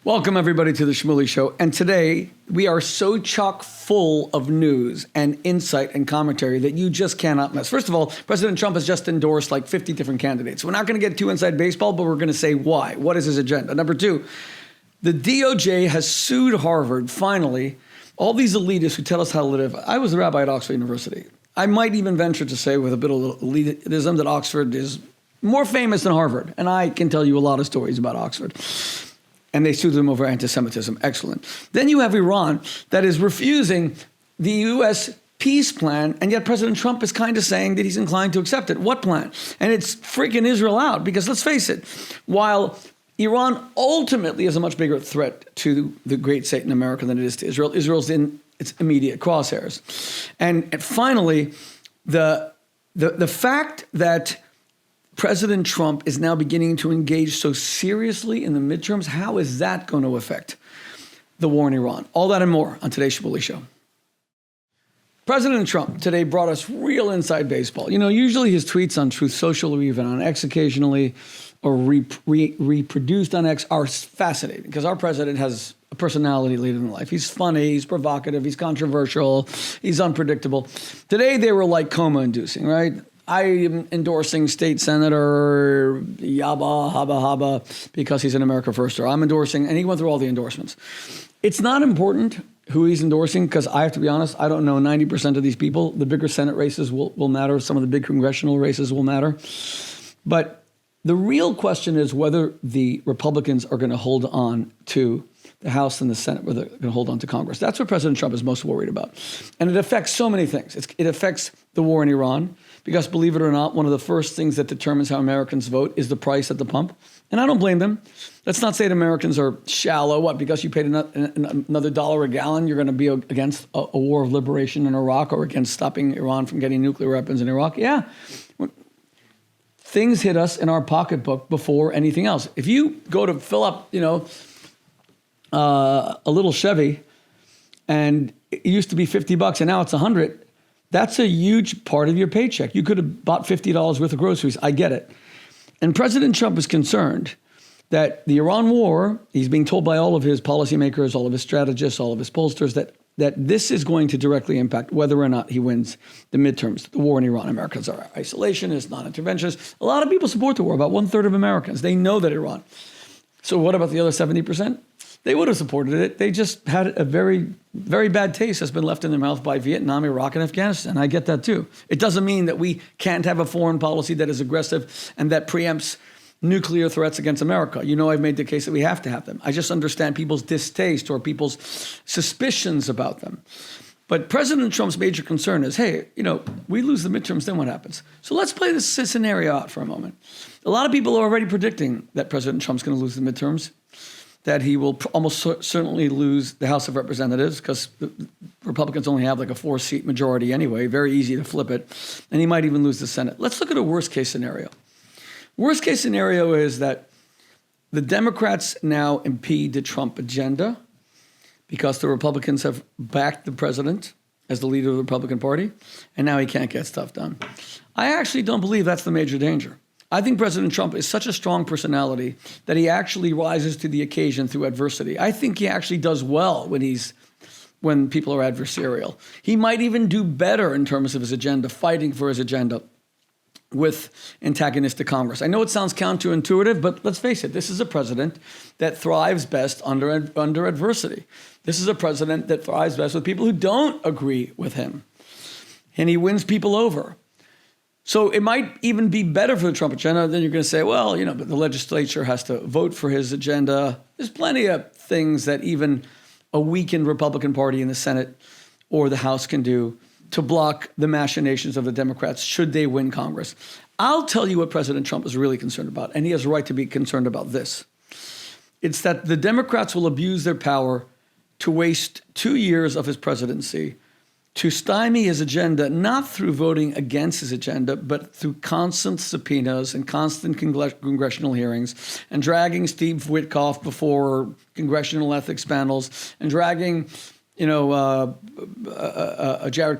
Welcome, everybody, to the Shmuley Show. And today, we are so chock full of news and insight and commentary that you just cannot miss. First of all, President Trump has just endorsed like 50 different candidates. We're not going to get too inside baseball, but we're going to say why. What is his agenda? Number two, the DOJ has sued Harvard, finally, all these elitists who tell us how to live. I was a rabbi at Oxford University. I might even venture to say with a bit of elitism that Oxford is more famous than Harvard. And I can tell you a lot of stories about Oxford. And they sued them over anti-Semitism. Excellent. Then you have Iran that is refusing the U.S. peace plan, and yet President Trump is kind of saying that he's inclined to accept it. What plan? And it's freaking Israel out, because let's face it, while Iran ultimately is a much bigger threat to the great state in America than it is to Israel, Israel's in its immediate crosshairs. And finally, the fact that President Trump is now beginning to engage so seriously in the midterms, how is that going to affect the war in Iran? All that and more on today's Shmuley Show. President Trump today brought us real inside baseball. You know, usually his tweets on Truth Social or even on X occasionally or reproduced on X are fascinating because our president has a personality later in life. He's funny, he's provocative, he's controversial, he's unpredictable. Today they were like coma-inducing, right? I am endorsing State Senator Yaba Haba Haba because he's an America Firster. I'm endorsing, and he went through all the endorsements. It's not important who he's endorsing because I have to be honest, I don't know 90% of these people. The bigger Senate races will matter. Some of the big congressional races will matter. But the real question is whether the Republicans are going to hold on to the House and the Senate, whether they're going to hold on to Congress. That's what President Trump is most worried about. And it affects so many things. It affects the war in Iran. Because believe it or not, one of the first things that determines how Americans vote is the price at the pump. And I don't blame them. Let's not say that Americans are shallow. What, because you paid another dollar a gallon, you're going to be against a war of liberation in Iraq or against stopping Iran from getting nuclear weapons in Iraq? Yeah. Things hit us in our pocketbook before anything else. If you go to fill up, a little Chevy and it used to be $50 and now it's $100, that's a huge part of your paycheck. You could have bought $50 worth of groceries. I get it. And President Trump is concerned that the Iran war, he's being told by all of his policymakers, all of his strategists, all of his pollsters, that this is going to directly impact whether or not he wins the midterms, the war in Iran. Americans are isolationists, non-interventionists. A lot of people support the war, about 1/3 of Americans. They know that Iran. So what about the other 70%? They would have supported it. They just had a very, very bad taste that's been left in their mouth by Vietnam, Iraq, and Afghanistan. I get that too. It doesn't mean that we can't have a foreign policy that is aggressive and that preempts nuclear threats against America. You know, I've made the case that we have to have them. I just understand people's distaste or people's suspicions about them. But President Trump's major concern is, hey, we lose the midterms, then what happens? So let's play this scenario out for a moment. A lot of people are already predicting that President Trump's going to lose the midterms, that he will almost certainly lose the House of Representatives because the Republicans only have like a 4-seat majority anyway, very easy to flip it, and he might even lose the Senate. Let's look at a worst-case scenario. Worst-case scenario is that the Democrats now impede the Trump agenda because the Republicans have backed the president as the leader of the Republican Party, and now he can't get stuff done. I actually don't believe that's the major danger. I think President Trump is such a strong personality that he actually rises to the occasion through adversity. I think he actually does well when people are adversarial. He might even do better in terms of his agenda, fighting for his agenda with antagonistic Congress. I know it sounds counterintuitive, but let's face it, this is a president that thrives best under adversity. This is a president that thrives best with people who don't agree with him. And he wins people over. So it might even be better for the Trump agenda. Then you're going to say, well, but the legislature has to vote for his agenda. There's plenty of things that even a weakened Republican Party in the Senate or the House can do to block the machinations of the Democrats should they win Congress. I'll tell you what President Trump is really concerned about, and he has a right to be concerned about this. It's that the Democrats will abuse their power to waste 2 years of his presidency to stymie his agenda, not through voting against his agenda, but through constant subpoenas and constant congressional hearings and dragging Steve Witkoff before congressional ethics panels and dragging, Jared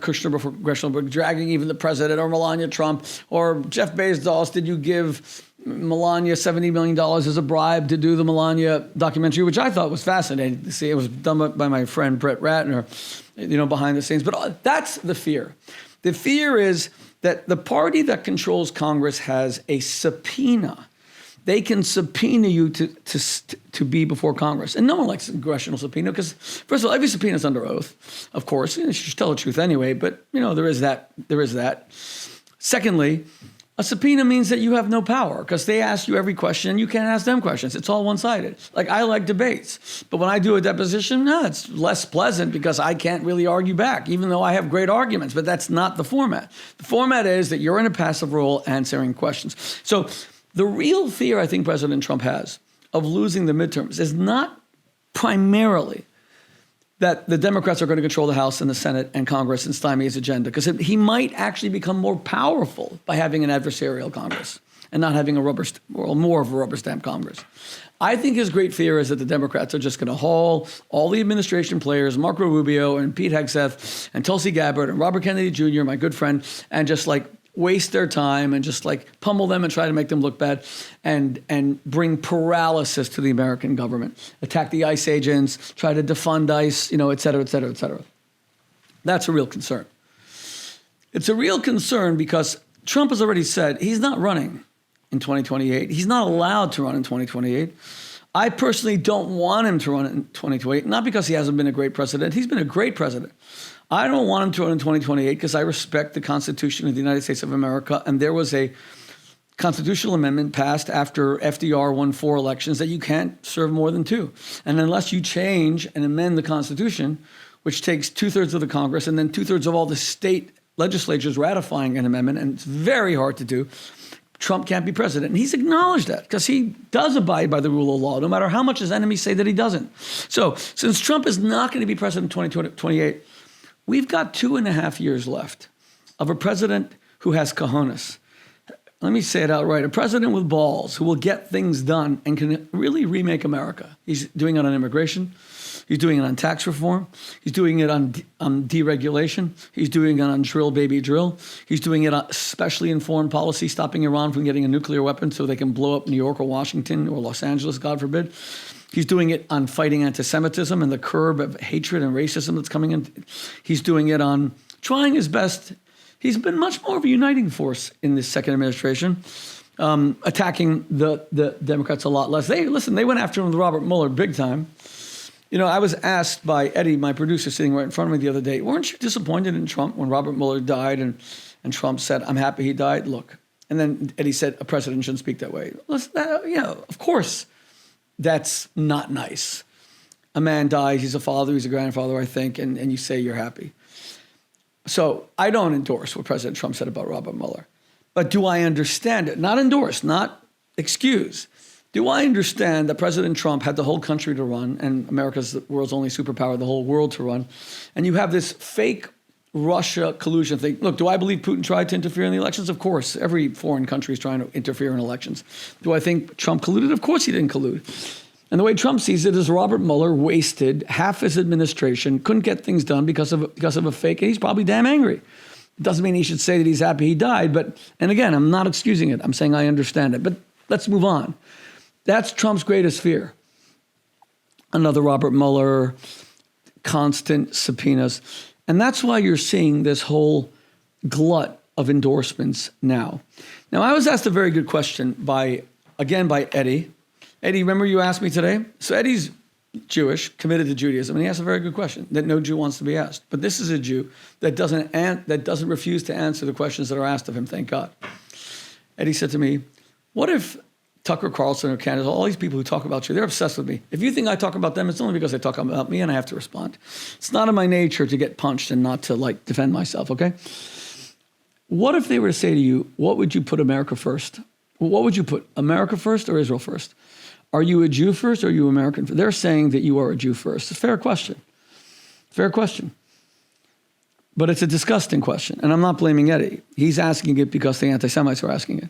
Kushner before congressional, but dragging even the president or Melania Trump or Jeff Bezos. Did you give Melania $70 million as a bribe to do the Melania documentary, which I thought was fascinating to see. It was done by my friend Brett Ratner, behind the scenes. But that's the fear. The fear is that the party that controls Congress has a subpoena. They can subpoena you to be before Congress. And no one likes a congressional subpoena because, first of all, every subpoena is under oath, of course. You should tell the truth anyway, but, there is that. Secondly, a subpoena means that you have no power because they ask you every question and you can't ask them questions. It's all one-sided. Like, I like debates, but when I do a deposition, it's less pleasant because I can't really argue back, even though I have great arguments, but that's not the format. The format is that you're in a passive role answering questions. So the real fear I think President Trump has of losing the midterms is not primarily that the Democrats are going to control the House and the Senate and Congress and stymie his agenda, because he might actually become more powerful by having an adversarial Congress and not having more of a rubber stamp Congress. I think his great fear is that the Democrats are just going to haul all the administration players, Marco Rubio and Pete Hegseth and Tulsi Gabbard and Robert Kennedy Jr., my good friend, and just waste their time and just pummel them and try to make them look bad and bring paralysis to the American government, attack the ICE agents, try to defund ICE, et cetera, et cetera, et cetera. That's a real concern. It's a real concern because Trump has already said he's not running in 2028. He's not allowed to run in 2028. I personally don't want him to run in 2028, not because he hasn't been a great president. He's been a great president. I don't want him to run in 2028 because I respect the Constitution of the United States of America. And there was a constitutional amendment passed after FDR won 4 elections that you can't serve more than 2. And unless you change and amend the Constitution, which takes 2/3 of the Congress and then 2/3 of all the state legislatures ratifying an amendment, and it's very hard to do, Trump can't be president. And he's acknowledged that because he does abide by the rule of law, no matter how much his enemies say that he doesn't. So since Trump is not going to be president in 2028, we've got 2.5 years left of a president who has cojones. Let me say it outright. A president with balls who will get things done and can really remake America. He's doing it on immigration. He's doing it on tax reform. He's doing it on deregulation. He's doing it on drill, baby, drill. He's doing it especially in foreign policy, stopping Iran from getting a nuclear weapon so they can blow up New York or Washington or Los Angeles, God forbid. He's doing it on fighting anti-Semitism and the curb of hatred and racism that's coming in. He's doing it on trying his best. He's been much more of a uniting force in this second administration, attacking the Democrats a lot less. They went after him with Robert Mueller big time. I was asked by Eddie, my producer, sitting right in front of me the other day, weren't you disappointed in Trump when Robert Mueller died and Trump said, I'm happy he died? Look. And then Eddie said, a president shouldn't speak that way. Listen, of course, that's not nice. A man dies, he's a father, he's a grandfather, I think, and you say you're happy. So I don't endorse what President Trump said about Robert Mueller. But do I understand it? Not endorse, not excuse. Do I understand that President Trump had the whole country to run and America's the world's only superpower, the whole world to run, and you have this fake Russia collusion thing? Look, do I believe Putin tried to interfere in the elections? Of course. Every foreign country is trying to interfere in elections. Do I think Trump colluded? Of course he didn't collude. And the way Trump sees it is Robert Mueller wasted half his administration, couldn't get things done because of a fake, and he's probably damn angry. It doesn't mean he should say that he's happy he died, and again, I'm not excusing it. I'm saying I understand it. But let's move on. That's Trump's greatest fear. Another Robert Mueller, constant subpoenas. And that's why you're seeing this whole glut of endorsements now. Now, I was asked a very good question by Eddie. Eddie, remember you asked me today? So Eddie's Jewish, committed to Judaism, and he asked a very good question that no Jew wants to be asked. But this is a Jew that doesn't refuse to answer the questions that are asked of him, thank God. Eddie said to me, what if Tucker Carlson or Candace, all these people who talk about you, they're obsessed with me. If you think I talk about them, it's only because they talk about me and I have to respond. It's not in my nature to get punched and not to defend myself, okay? What if they were to say to you, what would you put America first? What would you put, America first or Israel first? Are you a Jew first or are you American first? They're saying that you are a Jew first. It's a fair question. Fair question. But it's a disgusting question. And I'm not blaming Eddie. He's asking it because the anti-Semites are asking it.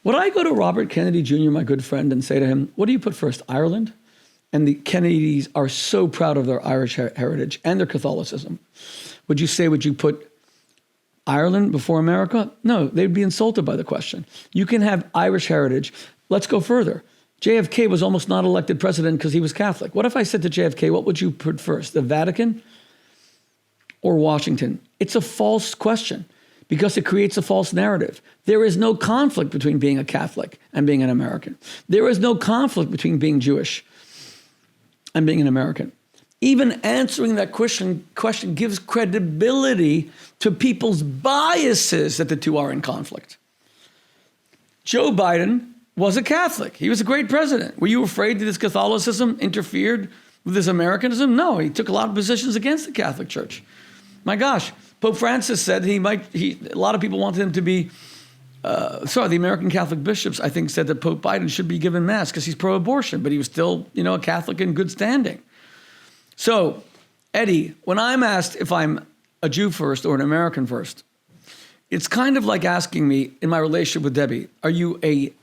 Would I go to Robert Kennedy Jr., my good friend, and say to him, what do you put first, Ireland? And the Kennedys are so proud of their Irish heritage and their Catholicism. Would you put Ireland before America? No, they'd be insulted by the question. You can have Irish heritage. Let's go further. JFK was almost not elected president because he was Catholic. What if I said to JFK, what would you put first, the Vatican or Washington? It's a false question because it creates a false narrative. There is no conflict between being a Catholic and being an American. There is no conflict between being Jewish and being an American. Even answering that question gives credibility to people's biases that the two are in conflict. Joe Biden was a Catholic. He was a great president. Were you afraid that his Catholicism interfered with his Americanism? No, he took a lot of positions against the Catholic Church. My gosh, Pope Francis said a lot of people wanted him to be, the American Catholic bishops, I think, said that Pope Biden should be given mass because he's pro-abortion, but he was still, a Catholic in good standing. So, Eddie, when I'm asked if I'm a Jew first or an American first, it's kind of like asking me in my relationship with Debbie, are you a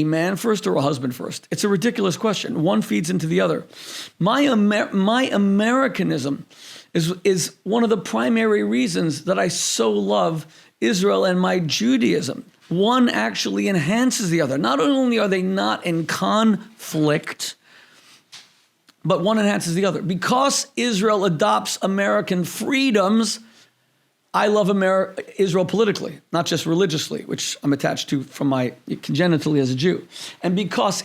man first or a husband first? It's a ridiculous question. One feeds into the other. My Americanism is one of the primary reasons that I so love Israel and my Judaism. One actually enhances the other. Not only are they not in conflict, but one enhances the other. Because Israel adopts American freedoms, I love Israel politically, not just religiously, which I'm attached to from my congenitally as a Jew. And because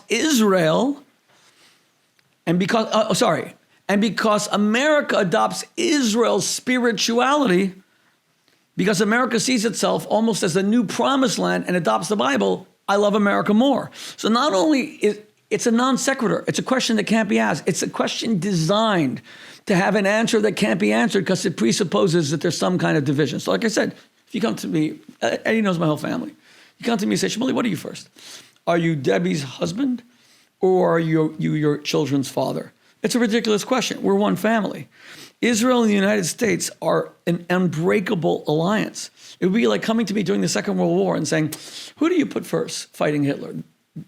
because America adopts Israel's spirituality, because America sees itself almost as the new promised land and adopts the Bible, I love America more. So not only it's a non sequitur, it's a question that can't be asked. It's a question designed to have an answer that can't be answered because it presupposes that there's some kind of division. So like I said, if you come to me, Eddie knows my whole family. You come to me and say, Shmuley, what are you first? Are you Debbie's husband or are you your children's father? It's a ridiculous question. We're one family. Israel and the United States are an unbreakable alliance. It would be like coming to me during the Second World War and saying, who do you put first fighting Hitler?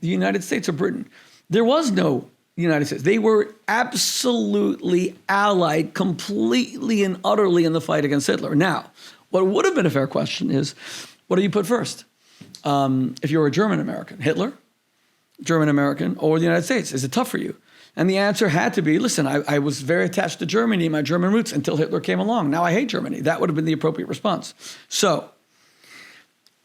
The United States or Britain? There was no United States. They were absolutely allied completely and utterly in the fight against Hitler. Now, what would have been a fair question is, what do you put first? If you're a German American, Hitler, German American, or the United States? Is it tough for you? And the answer had to be, listen, I was very attached to Germany, my German roots, until Hitler came along. Now I hate Germany. That would have been the appropriate response. So,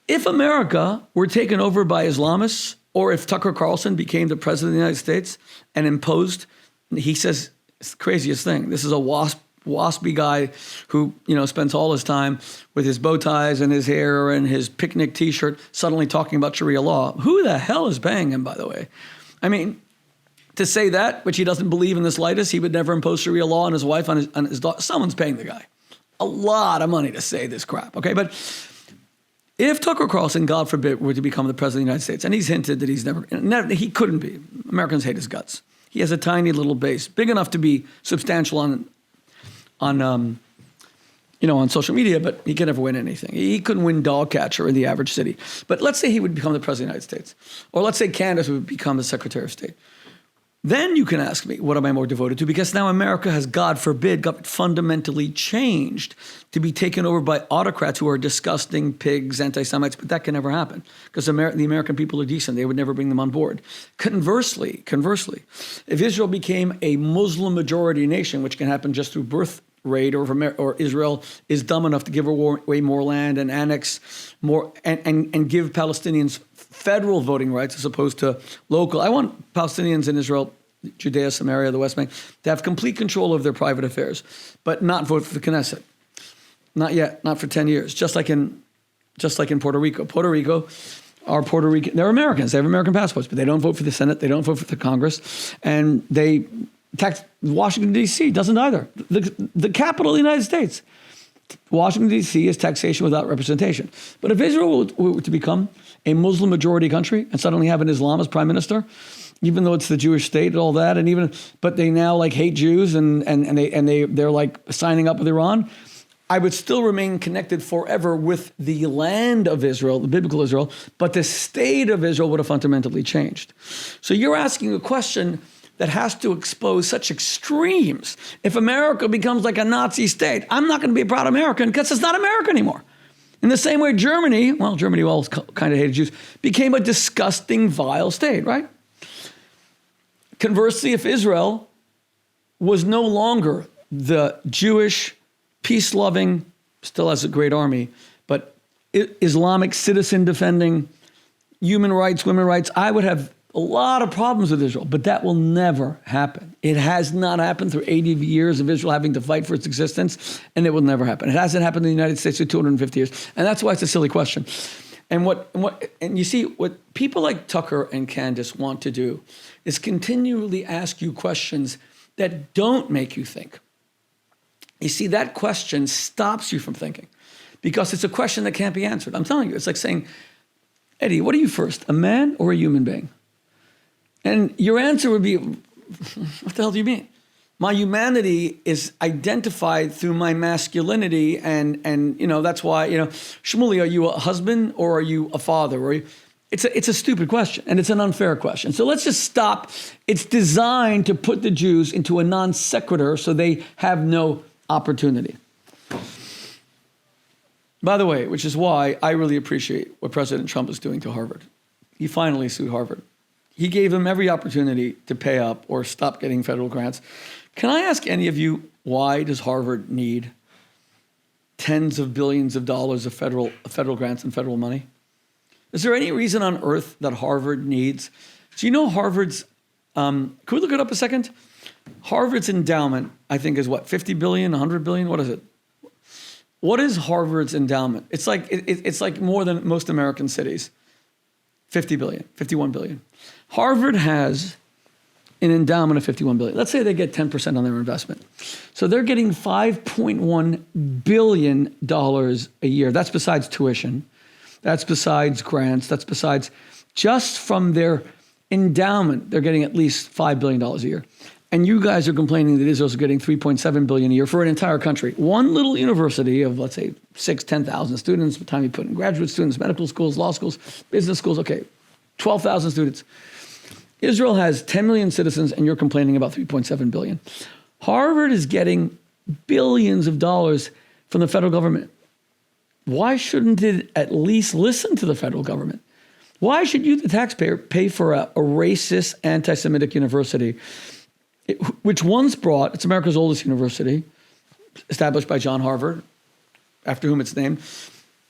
if America were taken over by Islamists, or if Tucker Carlson became the president of the United States and imposed, he says, it's the craziest thing. This is a waspy guy who, spends all his time with his bow ties and his hair and his picnic T-shirt, suddenly talking about Sharia law. Who the hell is paying him, by the way? I mean, to say that, which he doesn't believe in the slightest, he would never impose Sharia law on his wife, on his daughter. Someone's paying the guy a lot of money to say this crap, okay? But if Tucker Carlson, God forbid, were to become the president of the United States, and he's hinted that he's never, he couldn't be. Americans hate his guts. He has a tiny little base, big enough to be substantial on social media, but he can never win anything. He couldn't win dog catcher in the average city. But let's say he would become the president of the United States, or let's say Candace would become the Secretary of State. Then you can ask me, what am I more devoted to? Because now America has, God forbid, got fundamentally changed to be taken over by autocrats who are disgusting pigs, anti-Semites, but that can never happen because the American people are decent. They would never bring them on board. Conversely, if Israel became a Muslim majority nation, which can happen just through birth rate, or Israel is dumb enough to give away more land and annex more and give Palestinians federal voting rights as opposed to local. I want Palestinians in Israel, Judea, Samaria, the West Bank, to have complete control of their private affairs, but not vote for the Knesset. Not yet, not for 10 years, just like in Puerto Rico. Puerto Rico are Puerto Rican. They're Americans. They have American passports, but they don't vote for the Senate. They don't vote for the Congress. And they tax Washington, D.C. doesn't either. The capital of the United States. Washington, D.C. is taxation without representation. But if Israel were to become a Muslim majority country and suddenly have an Islamist prime minister, even though it's the Jewish state and all that, but they now hate Jews and they're like signing up with Iran, I would still remain connected forever with the land of Israel, the biblical Israel, but the state of Israel would have fundamentally changed. So you're asking a question that has to expose such extremes. If America becomes like a Nazi state, I'm not going to be a proud American because it's not America anymore. In the same way, Germany always kind of hated Jews, became a disgusting, vile state, right? Conversely, if Israel was no longer the Jewish, peace-loving, still has a great army, but Islamic citizen defending, human rights, women's rights, I would have a lot of problems with Israel, but that will never happen. It has not happened through 80 years of Israel having to fight for its existence, and it will never happen. It hasn't happened in the United States for 250 years, and that's why it's a silly question. And you see, what people like Tucker and Candace want to do is continually ask you questions that don't make you think. You see, that question stops you from thinking because it's a question that can't be answered. I'm telling you, it's like saying, Eddie, what are you first, a man or a human being? And your answer would be, what the hell do you mean? My humanity is identified through my masculinity, and that's why, Shmuley, are you a husband or are you a father? It's a stupid question, and it's an unfair question. So let's just stop. It's designed to put the Jews into a non sequitur so they have no opportunity. By the way, which is why I really appreciate what President Trump is doing to Harvard. He finally sued Harvard. He gave them every opportunity to pay up or stop getting federal grants. Can I ask any of you, why does Harvard need tens of billions of dollars of federal grants and federal money? Is there any reason on earth that Harvard needs? Do you know Harvard's, can we look it up a second? Harvard's endowment, I think, is what, 50 billion, 100 billion? What is it? What is Harvard's endowment? It's like more than most American cities. 50 billion, 51 billion. Harvard has an endowment of 51 billion. Let's say they get 10% on their investment. So they're getting $5.1 billion a year. That's besides tuition. That's besides grants. That's besides, just from their endowment, they're getting at least $5 billion a year. And you guys are complaining that Israel's getting $3.7 billion a year for an entire country. One little university of, let's say, 10,000 students, by the time you put in graduate students, medical schools, law schools, business schools, okay, 12,000 students. Israel has 10 million citizens, and you're complaining about 3.7 billion. Harvard is getting billions of dollars from the federal government. Why shouldn't it at least listen to the federal government? Why should you, the taxpayer, pay for a racist, anti-Semitic university, which once brought, it's America's oldest university, established by John Harvard, after whom it's named,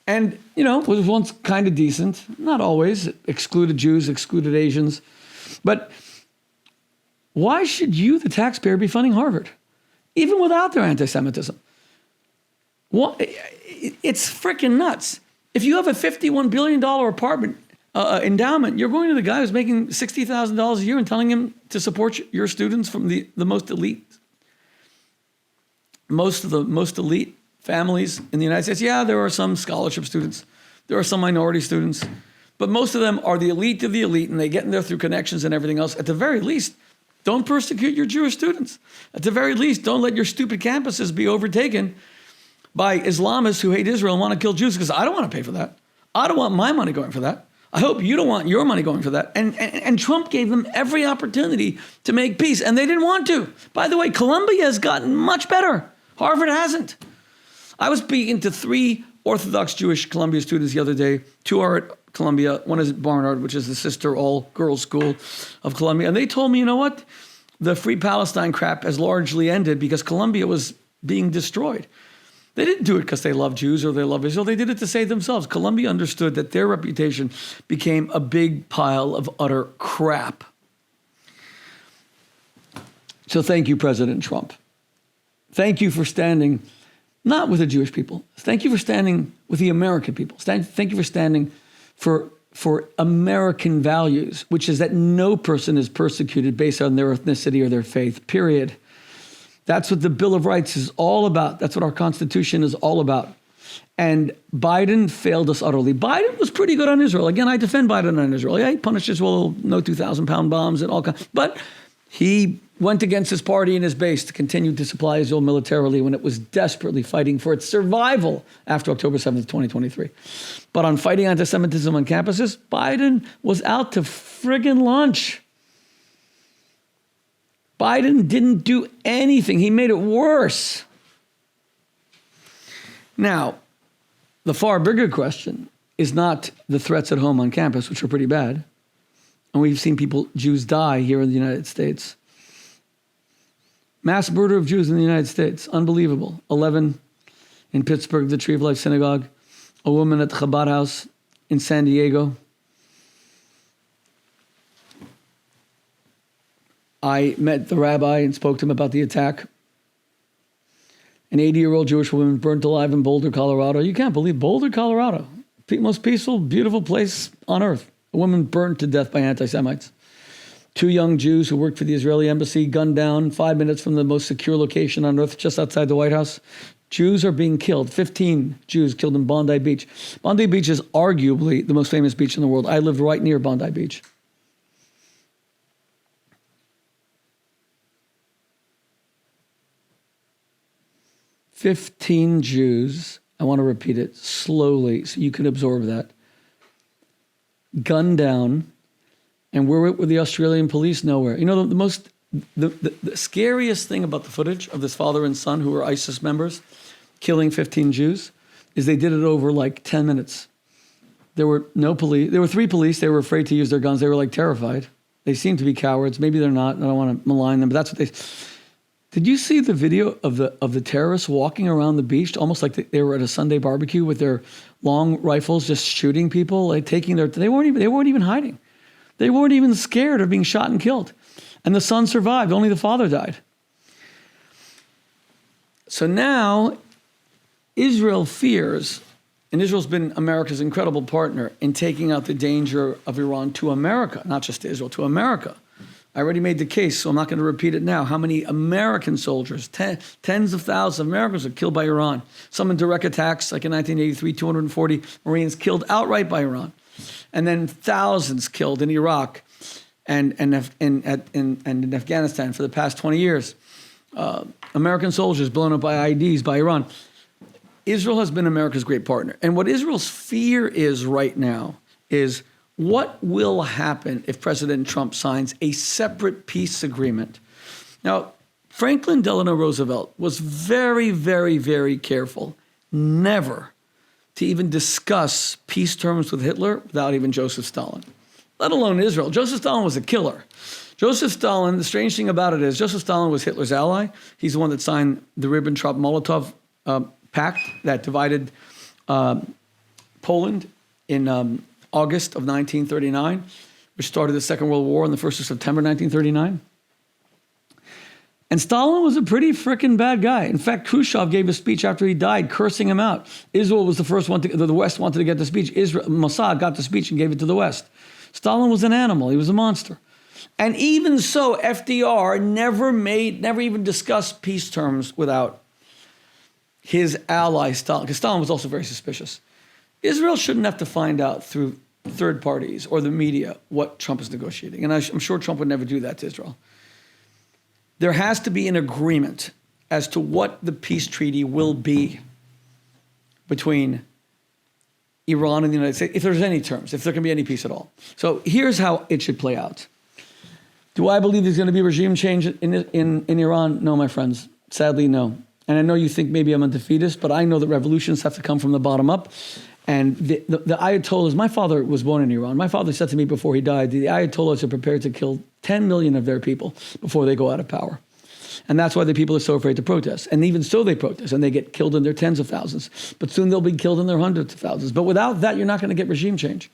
and, was once kind of decent, not always, excluded Jews, excluded Asians. But why should you, the taxpayer, be funding Harvard, even without their anti-Semitism? Well, it's freaking nuts. If you have a $51 billion apartment endowment, you're going to the guy who's making $60,000 a year and telling him to support your students from the most elite families in the United States. Yeah, there are some scholarship students. There are some minority students. But most of them are the elite of the elite, and they get in there through connections and everything else. At the very least, don't persecute your Jewish students. At the very least, don't let your stupid campuses be overtaken by Islamists who hate Israel and want to kill Jews, because I don't want to pay for that. I don't want my money going for that. I hope you don't want your money going for that. And Trump gave them every opportunity to make peace, and they didn't want to. By the way, Columbia has gotten much better. Harvard hasn't. I was speaking to 3 Orthodox Jewish Columbia students the other day. 2 are at Columbia. One is at Barnard, which is the sister all-girls school of Columbia. And they told me, you know what? The Free Palestine crap has largely ended because Columbia was being destroyed. They didn't do it because they love Jews or they love Israel. They did it to save themselves. Columbia understood that their reputation became a big pile of utter crap. So thank you, President Trump. Thank you for standing not with the Jewish people. Thank you for standing with the American people. Thank you for standing for American values, which is that no person is persecuted based on their ethnicity or their faith, period. That's what the Bill of Rights is all about. That's what our Constitution is all about. And Biden failed us utterly. Biden was pretty good on Israel. Again, I defend Biden on Israel. Yeah, he punished Israel, no 2,000-pound bombs and all kinds. But he went against his party and his base to continue to supply Israel militarily when it was desperately fighting for its survival after October 7th, 2023. But on fighting anti-Semitism on campuses, Biden was out to friggin' lunch. Biden didn't do anything. He made it worse. Now, the far bigger question is not the threats at home on campus, which are pretty bad. And we've seen Jews die here in the United States. Mass murder of Jews in the United States, unbelievable. 11 in Pittsburgh, the Tree of Life Synagogue. A woman at the Chabad House in San Diego. I met the rabbi and spoke to him about the attack. An 80-year-old Jewish woman burnt alive in Boulder, Colorado. You can't believe Boulder, Colorado. Most peaceful, beautiful place on earth. A woman burnt to death by anti-Semites. 2 young Jews who worked for the Israeli embassy gunned down 5 minutes from the most secure location on earth, just outside the White House. Jews are being killed. 15 Jews killed in Bondi Beach. Bondi Beach is arguably the most famous beach in the world. I lived right near Bondi Beach. "15 Jews," I want to repeat it slowly so you can absorb that, gunned down, and where were the Australian police? Nowhere. You know, the scariest thing about the footage of this father and son who were ISIS members killing 15 Jews is they did it over like 10 minutes. There were no police. There were 3 police. They were afraid to use their guns. They were like terrified. They seemed to be cowards. Maybe they're not. I don't want to malign them, but that's what they... Did you see the video of the terrorists walking around the beach, almost like they were at a Sunday barbecue with their long rifles, just shooting people, like taking their? They weren't even hiding. They weren't even scared of being shot and killed. And the son survived. Only the father died. So now, Israel fears, and Israel's been America's incredible partner in taking out the danger of Iran to America, not just to Israel, to America. I already made the case, so I'm not going to repeat it now. How many American soldiers, tens of thousands of Americans are killed by Iran. Some in direct attacks, like in 1983, 240 Marines killed outright by Iran. And then thousands killed in Iraq and in Afghanistan for the past 20 years. American soldiers blown up by IEDs by Iran. Israel has been America's great partner. And what Israel's fear is right now is, what will happen if President Trump signs a separate peace agreement? Now, Franklin Delano Roosevelt was very, very, very careful never to even discuss peace terms with Hitler without even Joseph Stalin, let alone Israel. Joseph Stalin was a killer. Joseph Stalin, the strange thing about it is, Joseph Stalin was Hitler's ally. He's the one that signed the Ribbentrop-Molotov pact that divided Poland in August of 1939, which started the Second World War on the 1st of September 1939. And Stalin was a pretty frickin' bad guy. In fact, Khrushchev gave a speech after he died, cursing him out. Israel was the first one, the West wanted to get the speech. Mossad got the speech and gave it to the West. Stalin was an animal. He was a monster. And even so, FDR never even discussed peace terms without his ally, Stalin, because Stalin was also very suspicious. Israel shouldn't have to find out through third parties or the media what Trump is negotiating. And I'm sure Trump would never do that to Israel. There has to be an agreement as to what the peace treaty will be between Iran and the United States, if there's any terms, if there can be any peace at all. So here's how it should play out. Do I believe there's going to be regime change in Iran? No, my friends. Sadly, no. And I know you think maybe I'm a defeatist, but I know that revolutions have to come from the bottom up. And the Ayatollahs, my father was born in Iran. My father said to me before he died, the Ayatollahs are prepared to kill 10 million of their people before they go out of power. And that's why the people are so afraid to protest. And even so they protest, and they get killed in their tens of thousands. But soon they'll be killed in their hundreds of thousands. But without that, you're not going to get regime change.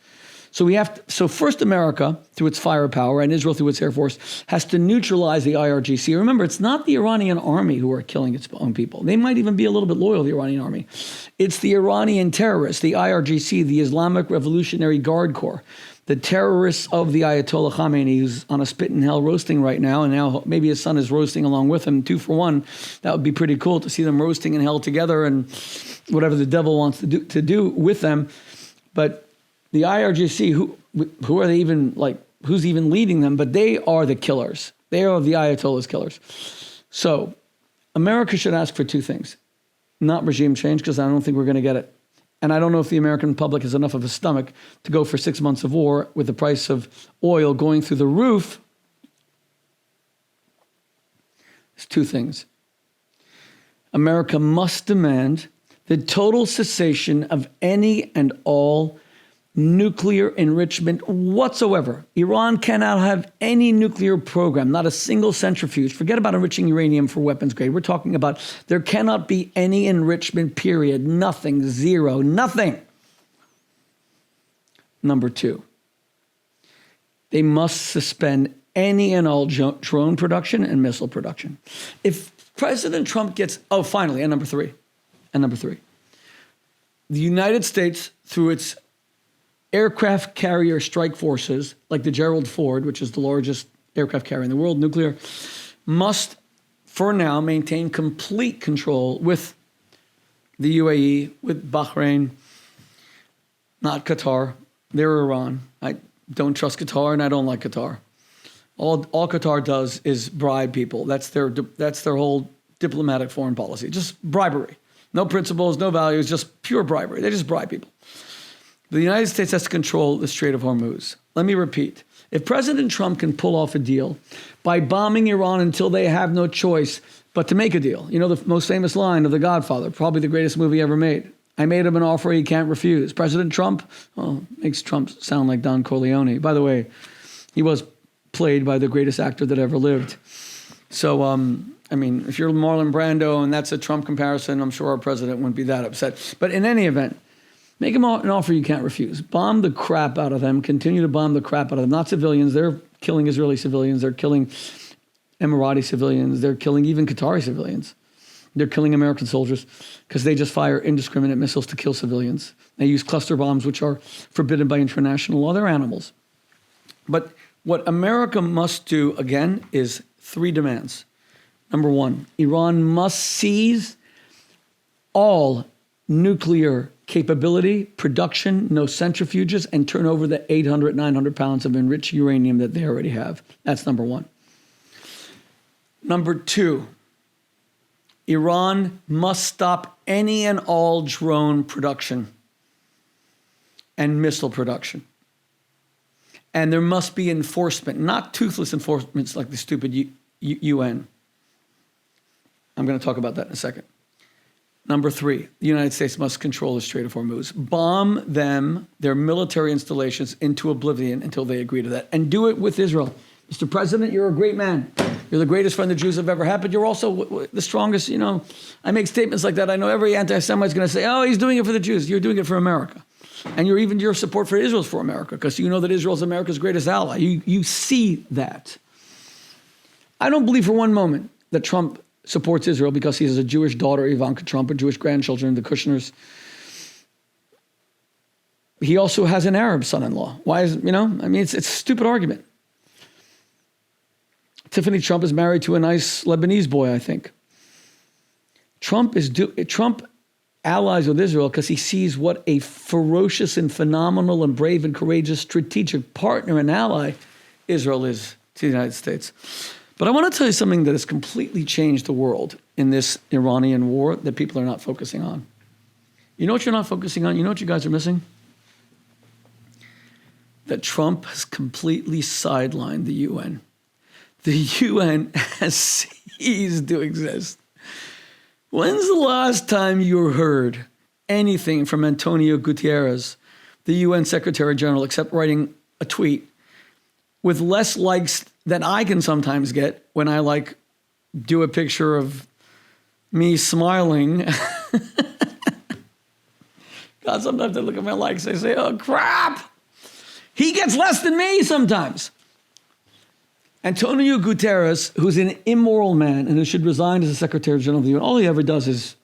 So first America, through its firepower, and Israel through its Air Force, has to neutralize the IRGC. Remember, it's not the Iranian army who are killing its own people. They might even be a little bit loyal to the Iranian army. It's the Iranian terrorists, the IRGC, the Islamic Revolutionary Guard Corps, the terrorists of the Ayatollah Khamenei, who's on a spit in hell roasting right now, and now maybe his son is roasting along with him, 2 for 1. That would be pretty cool to see them roasting in hell together and whatever the devil wants to do with them. But the IRGC, who are they even, like, who's even leading them? But they are the killers. They are the Ayatollah's killers. So America should ask for 2 things. Not regime change, because I don't think we're going to get it. And I don't know if the American public has enough of a stomach to go for 6 months of war with the price of oil going through the roof. There's 2 things. America must demand the total cessation of any and all nuclear enrichment whatsoever. Iran cannot have any nuclear program, not a single centrifuge. Forget about enriching uranium for weapons grade. We're talking about there cannot be any enrichment, period. Nothing, zero, nothing. Number two, they must suspend any and all drone production and missile production. If President Trump gets, finally, and number three, the United States, through its aircraft carrier strike forces, like the Gerald Ford, which is the largest aircraft carrier in the world, nuclear, must, for now, maintain complete control with the UAE, with Bahrain, not Qatar. They're Iran. I don't trust Qatar, and I don't like Qatar. All Qatar does is bribe people. That's their whole diplomatic foreign policy. Just bribery. No principles, no values, just pure bribery. They just bribe people. The United States has to control the Strait of Hormuz. Let me repeat. If President Trump can pull off a deal by bombing Iran until they have no choice but to make a deal, you know the most famous line of The Godfather, probably the greatest movie ever made. I made him an offer he can't refuse. President Trump, makes Trump sound like Don Corleone. By the way, he was played by the greatest actor that ever lived. So, if you're Marlon Brando and that's a Trump comparison, I'm sure our president wouldn't be that upset. But in any event, make him an offer you can't refuse. Bomb the crap out of them. Continue to bomb the crap out of them. Not civilians. They're killing Israeli civilians. They're killing Emirati civilians. They're killing even Qatari civilians. They're killing American soldiers because they just fire indiscriminate missiles to kill civilians. They use cluster bombs, which are forbidden by international law. They're animals. But what America must do, again, is three demands. Number one, Iran must seize all nuclear capability, production, no centrifuges, and turn over the 800, 900 pounds of enriched uranium that they already have. That's number one. Number two, Iran must stop any and all drone production and missile production. And there must be enforcement, not toothless enforcements like the stupid UN. I'm going to talk about that in a second. Number three, the United States must control the Strait of Hormuz. Bomb them, their military installations, into oblivion until they agree to that. And do it with Israel. Mr. President, you're a great man. You're the greatest friend the Jews have ever had, but you're also the strongest, I make statements like that. I know every anti-Semite is going to say, he's doing it for the Jews. You're doing it for America. And your support for Israel is for America, because you know that Israel is America's greatest ally. You see that. I don't believe for one moment that Trump supports Israel because he has a Jewish daughter, Ivanka Trump, or Jewish grandchildren, the Kushners. He also has an Arab son-in-law. Why is, it's a stupid argument. Tiffany Trump is married to a nice Lebanese boy, I think. Trump allies with Israel because he sees what a ferocious and phenomenal and brave and courageous strategic partner and ally Israel is to the United States. But I want to tell you something that has completely changed the world in this Iranian war that people are not focusing on. You know what you're not focusing on? You know what you guys are missing? That Trump has completely sidelined the UN. The UN has ceased to exist. When's the last time you heard anything from Antonio Guterres, the UN Secretary General, except writing a tweet with less likes than I can sometimes get when I do a picture of me smiling? God, sometimes I look at my likes, I say, oh crap. He gets less than me sometimes. Antonio Guterres, who's an immoral man and who should resign as the Secretary General of the UN, all he ever does is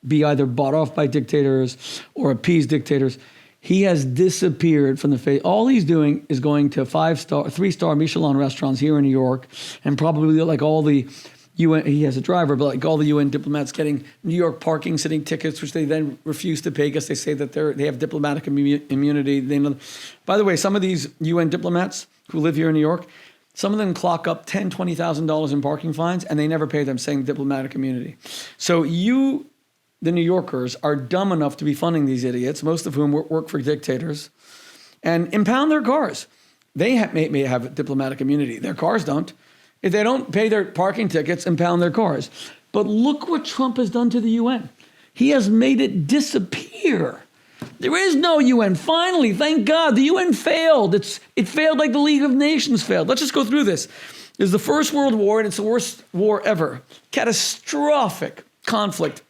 be either bought off by dictators or appease dictators. He has disappeared from the face. All he's doing is going to 3-star Michelin restaurants here in New York, and probably all the UN, he has a driver, but all the UN diplomats getting New York parking sitting tickets, which they then refuse to pay because they say that they have diplomatic immunity. By the way, some of these UN diplomats who live here in New York, some of them clock up $10,000, $20,000 in parking fines, and they never pay them, saying diplomatic immunity. So you, the New Yorkers, are dumb enough to be funding these idiots, most of whom work for dictators, and impound their cars. They may have diplomatic immunity. Their cars don't. If they don't pay their parking tickets, impound their cars. But look what Trump has done to the UN. He has made it disappear. There is no UN. Finally, thank God, the UN failed. It failed like the League of Nations failed. Let's just go through this. It's the First World War, and it's the worst war ever. Catastrophic conflict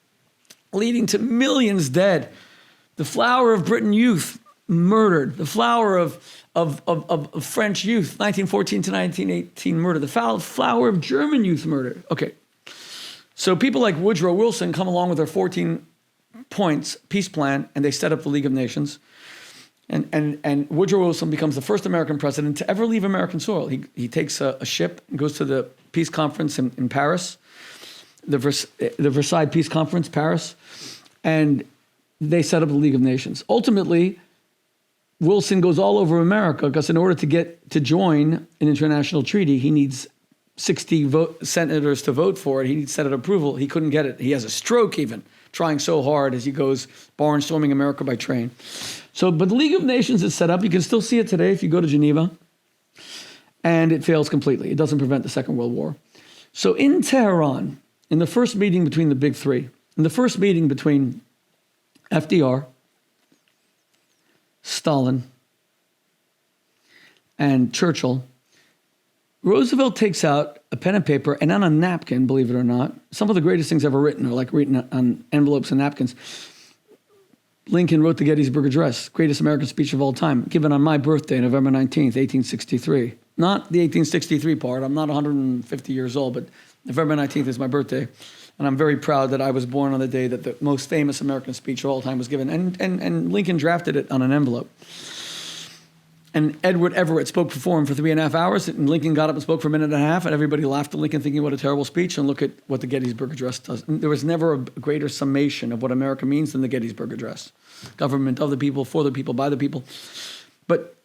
leading to millions dead. The flower of Britain youth murdered. The flower of French youth, 1914 to 1918 murdered. The flower of German youth murdered. Okay. So people like Woodrow Wilson come along with their 14 points peace plan, and they set up the League of Nations. And Woodrow Wilson becomes the first American president to ever leave American soil. He takes a ship and goes to the peace conference in Paris, the Versailles Peace Conference, Paris, and they set up the League of Nations. Ultimately, Wilson goes all over America because in order to join an international treaty, he needs 60 senators to vote for it. He needs Senate approval. He couldn't get it. He has a stroke even, trying so hard as he goes barnstorming America by train. But the League of Nations is set up. You can still see it today if you go to Geneva. And it fails completely. It doesn't prevent the Second World War. So in Tehran, in the first meeting between the big three, in the first meeting between FDR, Stalin, and Churchill, Roosevelt takes out a pen and paper, and on a napkin, believe it or not, some of the greatest things ever written are like written on envelopes and napkins. Lincoln wrote the Gettysburg Address, greatest American speech of all time, given on my birthday, November 19th, 1863. Not the 1863 part. I'm not 150 years old, but November 19th is my birthday. And I'm very proud that I was born on the day that the most famous American speech of all time was given. And Lincoln drafted it on an envelope. And Edward Everett spoke for him for 3.5 hours, and Lincoln got up and spoke for a minute and a half, and everybody laughed at Lincoln thinking what a terrible speech, and look at what the Gettysburg Address does. And there was never a greater summation of what America means than the Gettysburg Address. Government of the people, for the people, by the people. But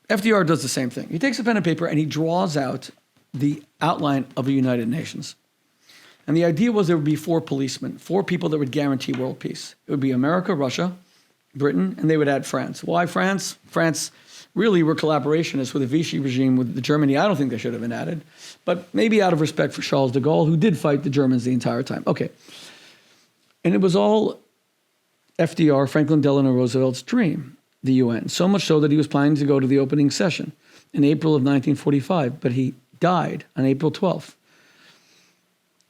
FDR does the same thing. He takes a pen and paper and he draws out the outline of the United Nations. And the idea was there would be 4 policemen, 4 people that would guarantee world peace. It would be America, Russia, Britain, and they would add France. Why France? France really were collaborationists with the Vichy regime, with the Germany. I don't think they should have been added, but maybe out of respect for Charles de Gaulle, who did fight the Germans the entire time. Okay. And it was all FDR, Franklin Delano Roosevelt's dream, the UN, so much so that he was planning to go to the opening session in April of 1945, but he died on April 12th.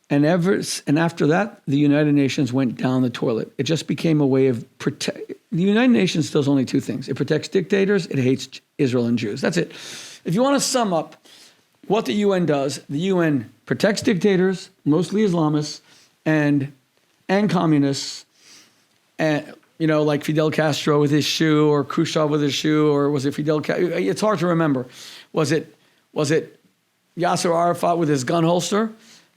And after that, the United Nations went down the toilet. It just became a way of protect. The United Nations does only 2 things. It protects dictators. It hates Israel and Jews. That's it. If you want to sum up what the UN does, the UN protects dictators, mostly Islamists, and communists, and like Fidel Castro with his shoe, or Khrushchev with his shoe, or was it Fidel Castro? It's hard to remember. Was it Yasser Arafat with his gun holster?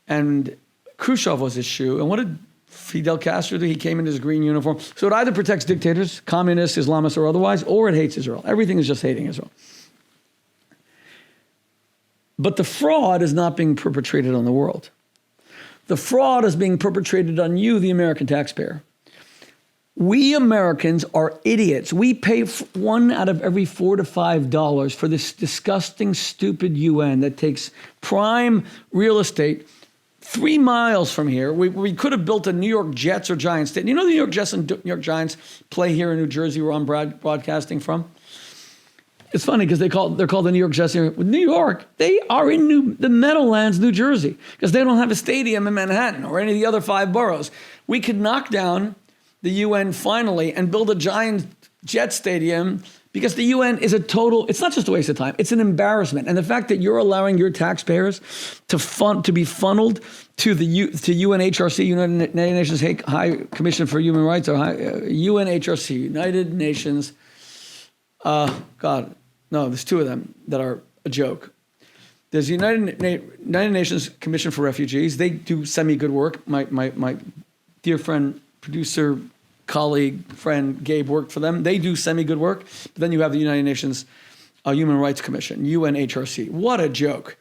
And Khrushchev was his shoe. And what did Fidel Castro do? He came in his green uniform. So it either protects dictators, communists, Islamists, or otherwise, or it hates Israel. Everything is just hating Israel. But the fraud is not being perpetrated on the world. The fraud is being perpetrated on you, the American taxpayer. We Americans are idiots. We pay $1 out of every $4 to $5 for this disgusting, stupid UN that takes prime real estate 3 miles from here. We could have built a New York Jets or Giants stadium. You know the New York Jets and New York Giants play here in New Jersey, where I'm broadcasting from? It's funny because they're called the New York Jets here. New York, they are in the Meadowlands, New Jersey, because they don't have a stadium in Manhattan or any of the other 5 boroughs. We could knock down the UN finally and build a giant jet stadium, because the UN is it's not just a waste of time, it's an embarrassment. And the fact that you're allowing your taxpayers to be funneled to UNHRC, United Nations High Commission for Human Rights, or UNHRC, United Nations, there's 2 of them that are a joke. There's the United Nations Commission for Refugees. They do semi-good work. My dear friend, producer, colleague, friend Gabe worked for them. They do semi-good work. But then you have the United Nations Human Rights Commission, UNHRC. What a joke.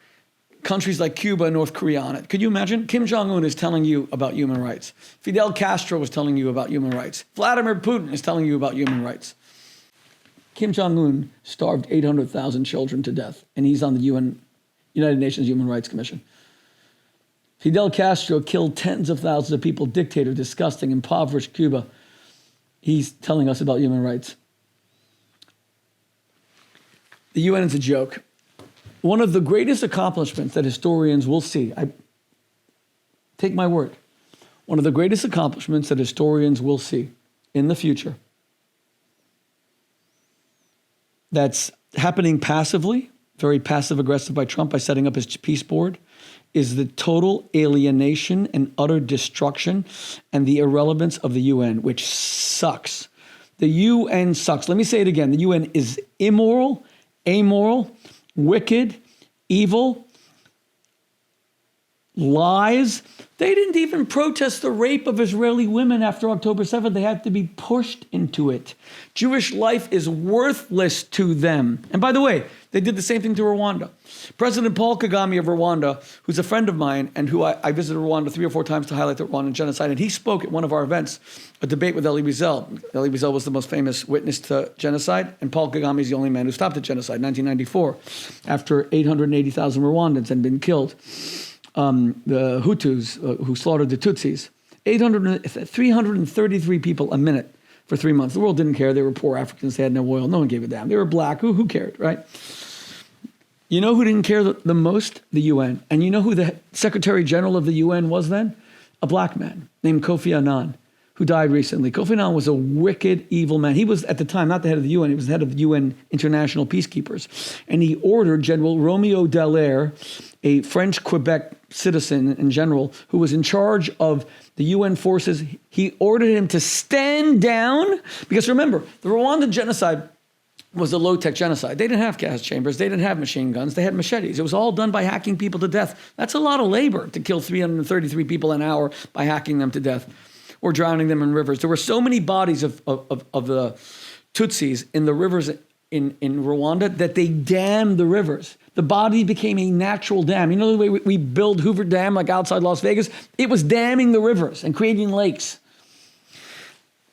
Countries like Cuba and North Korea on it. Could you imagine? Kim Jong-un is telling you about human rights. Fidel Castro is telling you about human rights. Vladimir Putin is telling you about human rights. Kim Jong-un starved 800,000 children to death, and he's on the United Nations Human Rights Commission. Fidel Castro killed tens of thousands of people, dictator, disgusting, impoverished Cuba. He's telling us about human rights. The UN is a joke. One of the greatest accomplishments that historians will see, take my word, one of the greatest accomplishments that historians will see in the future that's happening passively, very passive-aggressive by Trump by setting up his peace board, is the total alienation and utter destruction and the irrelevance of the UN, which sucks. The UN sucks. Let me say it again. The UN is immoral, amoral, wicked, evil, lies. They didn't even protest the rape of Israeli women after October 7th. They had to be pushed into it. Jewish life is worthless to them. And by the way, they did the same thing to Rwanda. President Paul Kagame of Rwanda, who's a friend of mine and who I visited Rwanda 3 or 4 times to highlight the Rwandan genocide, and he spoke at one of our events, a debate with Elie Wiesel. Elie Wiesel was the most famous witness to genocide, and Paul Kagame is the only man who stopped the genocide in 1994, after 880,000 Rwandans had been killed. The Hutus who slaughtered the Tutsis, 333 people a minute for 3 months. The world didn't care. They were poor Africans. They had no oil. No one gave a damn. They were black. Who cared, right? You know who didn't care the most? The UN. And you know who the Secretary General of the UN was then? A black man named Kofi Annan, who died recently. Kofi Annan was a wicked, evil man. He was, at the time, not the head of the UN. He was the head of the UN International Peacekeepers. And he ordered General Romeo Dallaire, a French Quebec citizen in general, who was in charge of the UN forces. He ordered him to stand down, because remember, the Rwandan genocide was a low-tech genocide. They didn't have gas chambers. They didn't have machine guns. They had machetes. It was all done by hacking people to death. That's a lot of labor to kill 333 people an hour by hacking them to death or drowning them in rivers. There were so many bodies of the Tutsis in the rivers in Rwanda that they dammed the rivers. The body became a natural dam. You know the way we build Hoover Dam like outside Las Vegas? It was damming the rivers and creating lakes.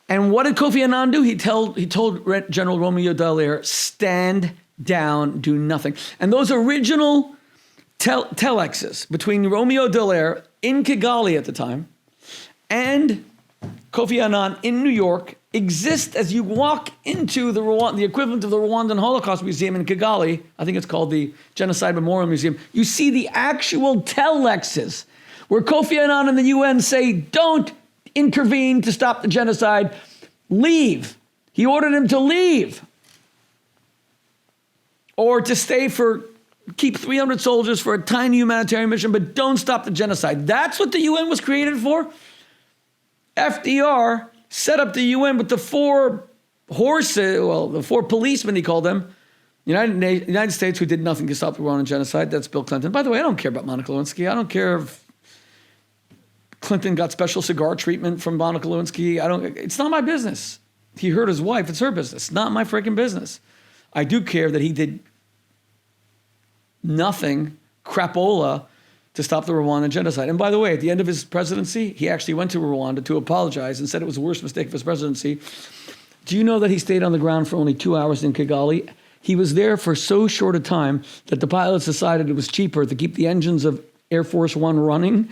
And what did Kofi Annan do? He told General Romeo Dallaire, stand down, do nothing. And those original telexes between Romeo Dallaire in Kigali at the time and Kofi Annan in New York exist as you walk into the equivalent of the Rwandan Holocaust Museum in Kigali. I think it's called the Genocide Memorial Museum. You see the actual telexes where Kofi Annan and the UN say, don't intervene to stop the genocide, leave. He ordered him to leave or to stay keep 300 soldiers for a tiny humanitarian mission, but don't stop the genocide. That's what the UN was created for. FDR set up the UN with the 4 policemen, he called them, United States, who did nothing to stop the Rwandan genocide. That's Bill Clinton. By the way, I don't care about Monica Lewinsky. I don't care if Clinton got special cigar treatment from Monica Lewinsky. It's not my business. He hurt his wife. It's her business. It's not my freaking business. I do care that he did nothing, crapola, to stop the Rwandan genocide. And by the way, at the end of his presidency, he actually went to Rwanda to apologize and said it was the worst mistake of his presidency. Do you know that he stayed on the ground for only 2 hours in Kigali? He was there for so short a time that the pilots decided it was cheaper to keep the engines of Air Force One running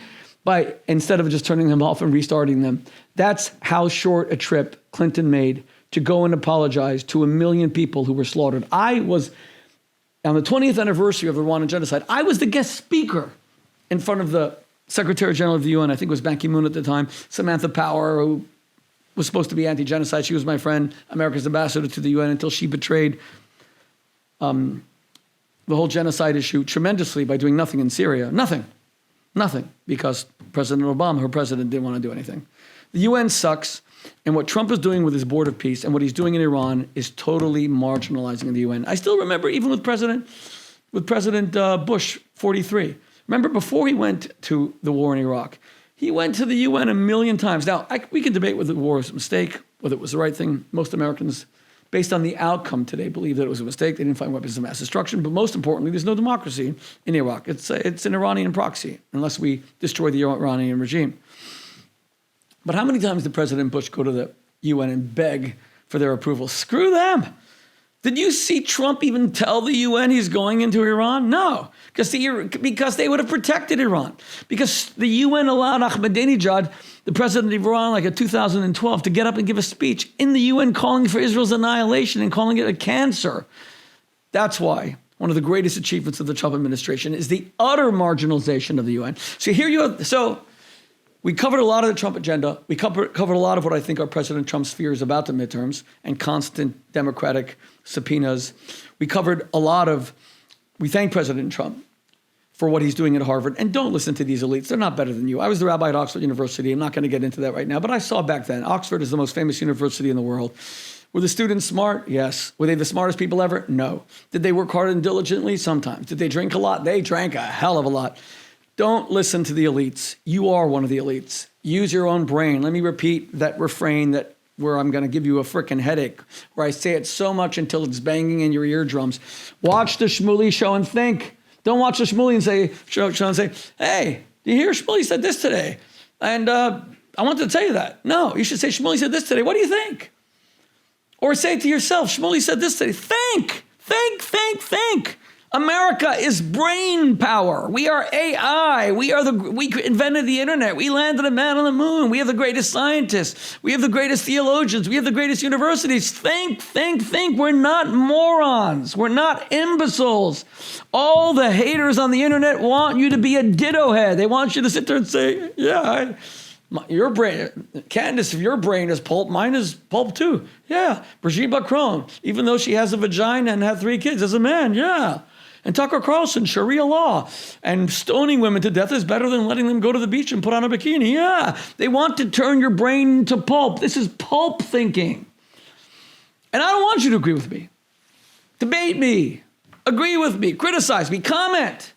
instead of just turning them off and restarting them. That's how short a trip Clinton made to go and apologize to 1 million people who were slaughtered. I was, on the 20th anniversary of the Rwandan genocide, I was the guest speaker in front of the Secretary General of the UN. I think it was Ban Ki-moon at the time, Samantha Power, who was supposed to be anti-genocide. She was my friend, America's ambassador to the UN, until she betrayed the whole genocide issue tremendously by doing nothing in Syria. Nothing, because President Obama, her president, didn't want to do anything. The UN sucks, and what Trump is doing with his Board of Peace and what he's doing in Iran is totally marginalizing the UN. I still remember, even with President Bush, 43. Remember, before he went to the war in Iraq, he went to the UN 1 million times. Now, we can debate whether the war was a mistake, whether it was the right thing. Most Americans, based on the outcome today, believe that it was a mistake. They didn't find weapons of mass destruction. But most importantly, there's no democracy in Iraq. It's an Iranian proxy, unless we destroy the Iranian regime. But how many times did President Bush go to the UN and beg for their approval? Screw them. Did you see Trump even tell the UN he's going into Iran? No, because they would have protected Iran. Because the UN allowed Ahmadinejad, the president of Iran, like in 2012, to get up and give a speech in the UN calling for Israel's annihilation and calling it a cancer. That's why one of the greatest achievements of the Trump administration is the utter marginalization of the UN. So here you have, so we covered a lot of the Trump agenda. We covered a lot of what I think are President Trump's fears about the midterms and constant Democratic subpoenas. We covered a lot of, we thank President Trump for what he's doing at Harvard. And don't listen to these elites. They're not better than you. I was the rabbi at Oxford University. I'm not going to get into that right now, but I saw back then, Oxford is the most famous university in the world. Were the students smart? Yes. Were they the smartest people ever? No. Did they work hard and diligently? Sometimes. Did they drink a lot? They drank a hell of a lot. Don't listen to the elites. You are one of the elites. Use your own brain. Let me repeat that refrain where I'm going to give you a frickin' headache, where I say it so much until it's banging in your eardrums. Watch the Shmuley Show and think. Don't watch the Shmuley and say, hey, do you hear Shmuley said this today? And I wanted to tell you that. No, you should say, Shmuley said this today. What do you think? Or say it to yourself, Shmuley said this today. Think. America is brain power. We are AI. We invented the internet. We landed a man on the moon. We have the greatest scientists. We have the greatest theologians. We have the greatest universities. Think. We're not morons. We're not imbeciles. All the haters on the internet want you to be a ditto head. They want you to sit there and say, yeah, your brain, Candace, if your brain is pulp, mine is pulp too. Yeah. Brigitte Macron, even though she has a vagina and had 3 kids as a man, yeah. And Tucker Carlson, Sharia law, and stoning women to death is better than letting them go to the beach and put on a bikini. Yeah, they want to turn your brain into pulp. This is pulp thinking. And I don't want you to agree with me. Debate me. Agree with me. Criticize me. Comment.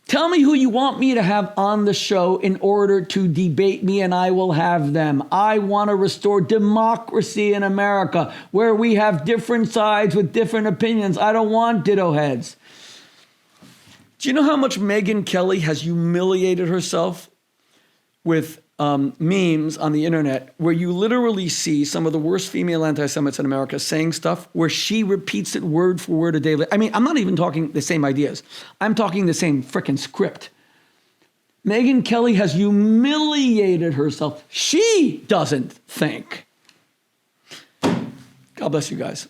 Tell me who you want me to have on the show in order to debate me, and I will have them. I want to restore democracy in America where we have different sides with different opinions. I don't want ditto heads. Do you know how much Megyn Kelly has humiliated herself with memes on the internet where you literally see some of the worst female anti-Semites in America saying stuff where she repeats it word for word a day later? I mean, I'm not even talking the same ideas. I'm talking the same frickin' script. Megyn Kelly has humiliated herself. She doesn't think. God bless you guys.